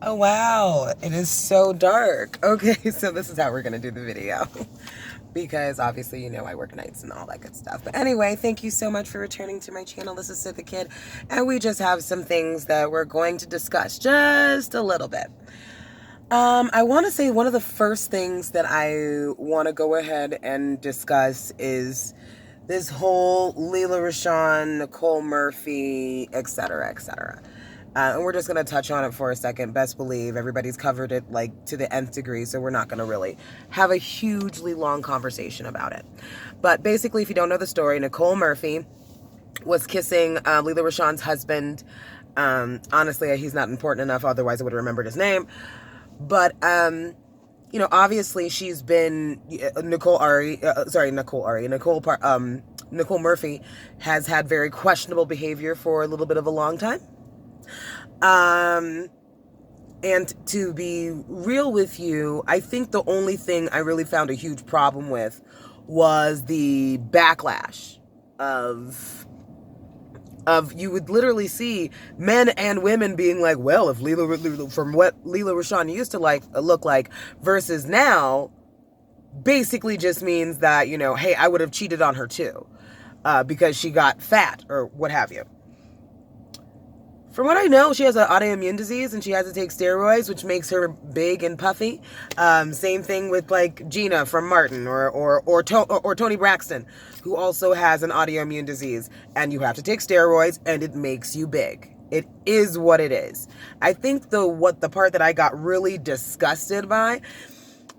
Oh, wow. It is so dark. Okay, so this is how we're going to do the video. Because obviously, I work nights and all that good stuff. But anyway, thank you so much for returning to my channel. This is Sid the Kid. And we just have some things that we're going to discuss just a little bit. I want to say one of the first things that I want to go ahead and discuss is this whole Lela Rechon, Nicole Murphy, etc., etc. And we're just going to touch on it for a second. Best believe everybody's covered it like to the nth degree, so we're not going to really have a hugely long conversation about it. But basically, if you don't know the story, Nicole Murphy was kissing Lela Rechon's husband. Honestly, he's not important enough, otherwise I would have remembered his name. But, obviously she's been, Nicole Murphy has had very questionable behavior for a little bit of a long time. And to be real with you, I think the only thing I really found a huge problem with was the backlash of you would literally see men and women being like, well, if from what Lela Rechon used to look like versus now, basically just means that, hey, I would have cheated on her too, because she got fat or what have you. From what I know, she has an autoimmune disease and she has to take steroids, which makes her big and puffy. Same thing with like Gina from Martin or Tony Braxton, who also has an autoimmune disease. And you have to take steroids and it makes you big. It is what it is. I think the part that I got really disgusted by,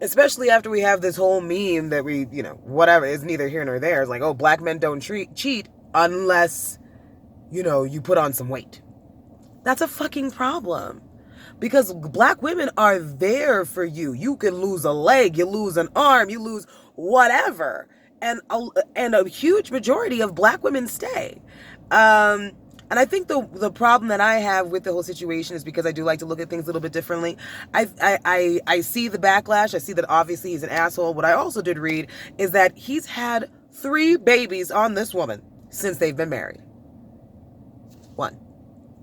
especially after we have this whole meme that we, whatever, is neither here nor there. It's like, oh, black men don't cheat unless, you put on some weight. That's a fucking problem. Because black women are there for you. You can lose a leg, you lose an arm, you lose whatever. And a huge majority of black women stay. And I think the problem that I have with the whole situation is because I do like to look at things a little bit differently. I see the backlash. I see that obviously he's an asshole. What I also did read is that he's had 3 babies on this woman since they've been married. 1,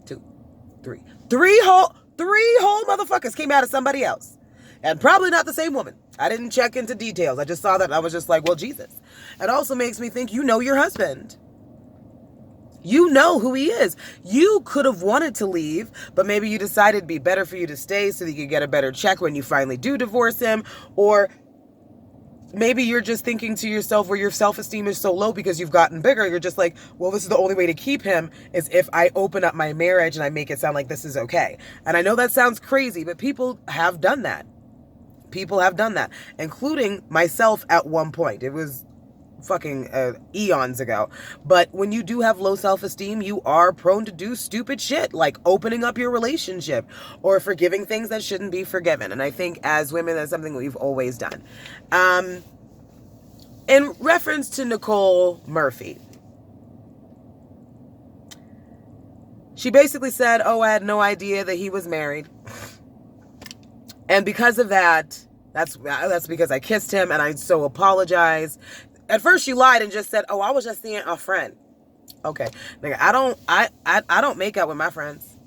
2, 3. Three whole motherfuckers came out of somebody else. And probably not the same woman. I didn't check into details. I just saw that and I was just like, well, Jesus. It also makes me think, your husband. You know who he is. You could have wanted to leave, but maybe you decided it'd be better for you to stay so that you could get a better check when you finally do divorce him. Or maybe you're just thinking to yourself where your self-esteem is so low because you've gotten bigger. You're just like, well, this is the only way to keep him is if I open up my marriage and I make it sound like this is okay. And I know that sounds crazy, but people have done that. People have done that, including myself at one point. It was fucking eons ago. But when you do have low self-esteem, you are prone to do stupid shit like opening up your relationship or forgiving things that shouldn't be forgiven. And I think as women, that's something we've always done. In reference to Nicole Murphy, she basically said, oh, I had no idea that he was married. And because of that, that's because I kissed him and I so apologize. At first she lied and just said, oh, I was just seeing a friend. Okay. Nigga, I don't make out with my friends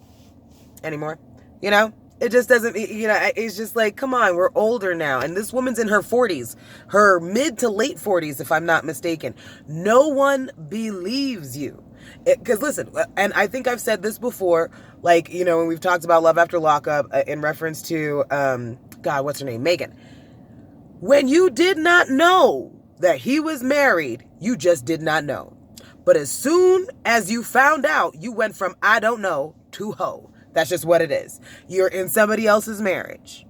anymore. It just doesn't, it's just like, come on, we're older now. And this woman's in her 40s, her mid to late 40s, if I'm not mistaken. No one believes you. Because listen, and I think I've said this before, like, when we've talked about Love After Lockup in reference to, God, what's her name? Megan. When you did not know that he was married, you just did not know. But as soon as you found out, you went from I don't know to ho. That's just what it is. You're in somebody else's marriage.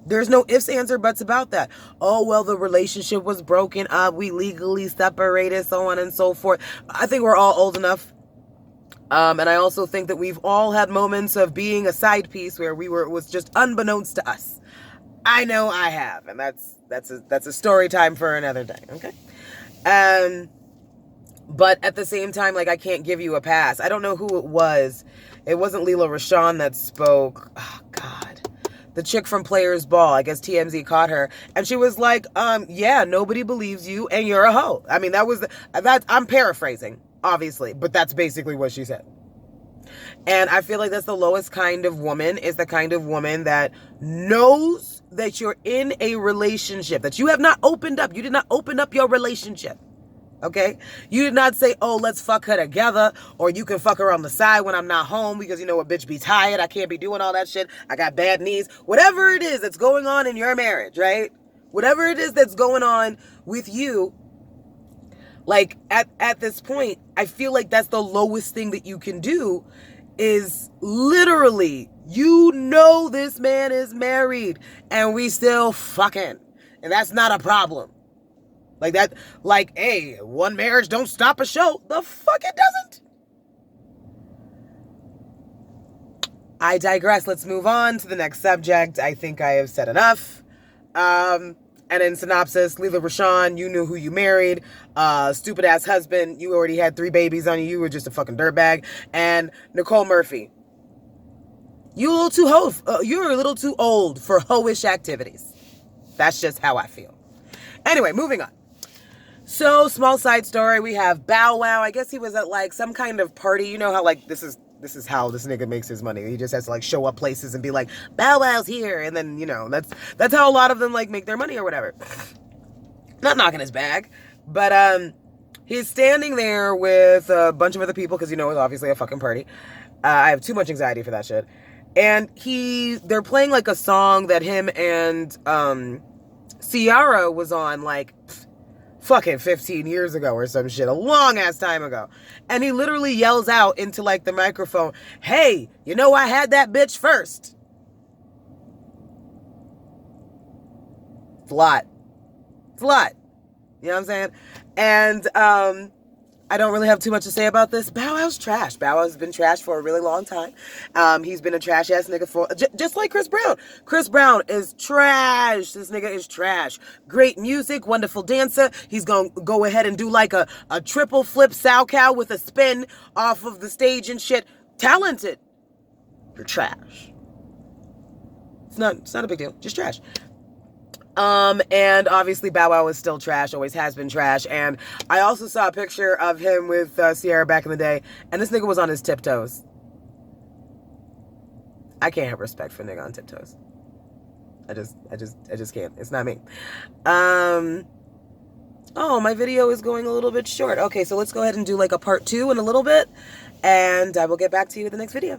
There's no ifs, ands, or buts about that. Oh, well, the relationship was broken up. We legally separated, so on and so forth. I think we're all old enough. And I also think that we've all had moments of being a side piece where it was just unbeknownst to us. I know I have, and that's a story time for another day, okay? But at the same time, like, I can't give you a pass. I don't know who it was. It wasn't Lela Rechon that spoke. Oh, God. The chick from Players Ball. I guess TMZ caught her. And she was like, yeah, nobody believes you, and you're a hoe. I mean, I'm paraphrasing, obviously, but that's basically what she said. And I feel like that's the lowest kind of woman, is the kind of woman that knows that you're in a relationship, that you have not opened up. You did not open up your relationship. Okay? You did not say, oh, let's fuck her together, or you can fuck her on the side when I'm not home because you know what, bitch, be tired. I can't be doing all that shit. I got bad knees. Whatever it is that's going on in your marriage, right? Whatever it is that's going on with you, like at this point, I feel like that's the lowest thing that you can do, is literally, you know, this man is married and we still fucking. And that's not a problem. Like that, like, hey, one marriage don't stop a show. The fuck it doesn't. I digress. Let's move on to the next subject. I think I have said enough. And in synopsis, Lela Rechon, you knew who you married. Stupid ass husband, you already had 3 babies on you. You were just a fucking dirtbag. And Nicole Murphy, you're a little too old for hoish activities. That's just how I feel. Anyway, moving on. So, small side story, we have Bow Wow. I guess he was at like some kind of party. You know how like this is how this nigga makes his money. He just has to like show up places and be like, Bow Wow's here. And then, you know, that's how a lot of them like make their money or whatever. Not knocking his bag. But he's standing there with a bunch of other people because, you know, it's obviously a fucking party. I have too much anxiety for that shit. And they're playing like a song that him and Ciara was on like fucking 15 years ago or some shit, a long ass time ago. And he literally yells out into like the microphone, hey, you know I had that bitch first. It's a lot. You know what I'm saying? And I don't really have too much to say about this. Bow Wow's trash. Bow Wow's been trash for a really long time. He's been a trash ass nigga for just like Chris Brown. Chris Brown is trash. This nigga is trash. Great music, wonderful dancer. He's gonna go ahead and do like a triple flip sow cow with a spin off of the stage and shit. Talented. You're trash. It's not a big deal. Just trash. And obviously Bow Wow is still trash, always has been trash. And I also saw a picture of him with Ciara back in the day, and this nigga was on his tiptoes. I can't have respect for a nigga on tiptoes. I just can't. It's not me. Oh, my video is going a little bit short. Okay, so let's go ahead and do like a part 2 in a little bit, and I will get back to you in the next video.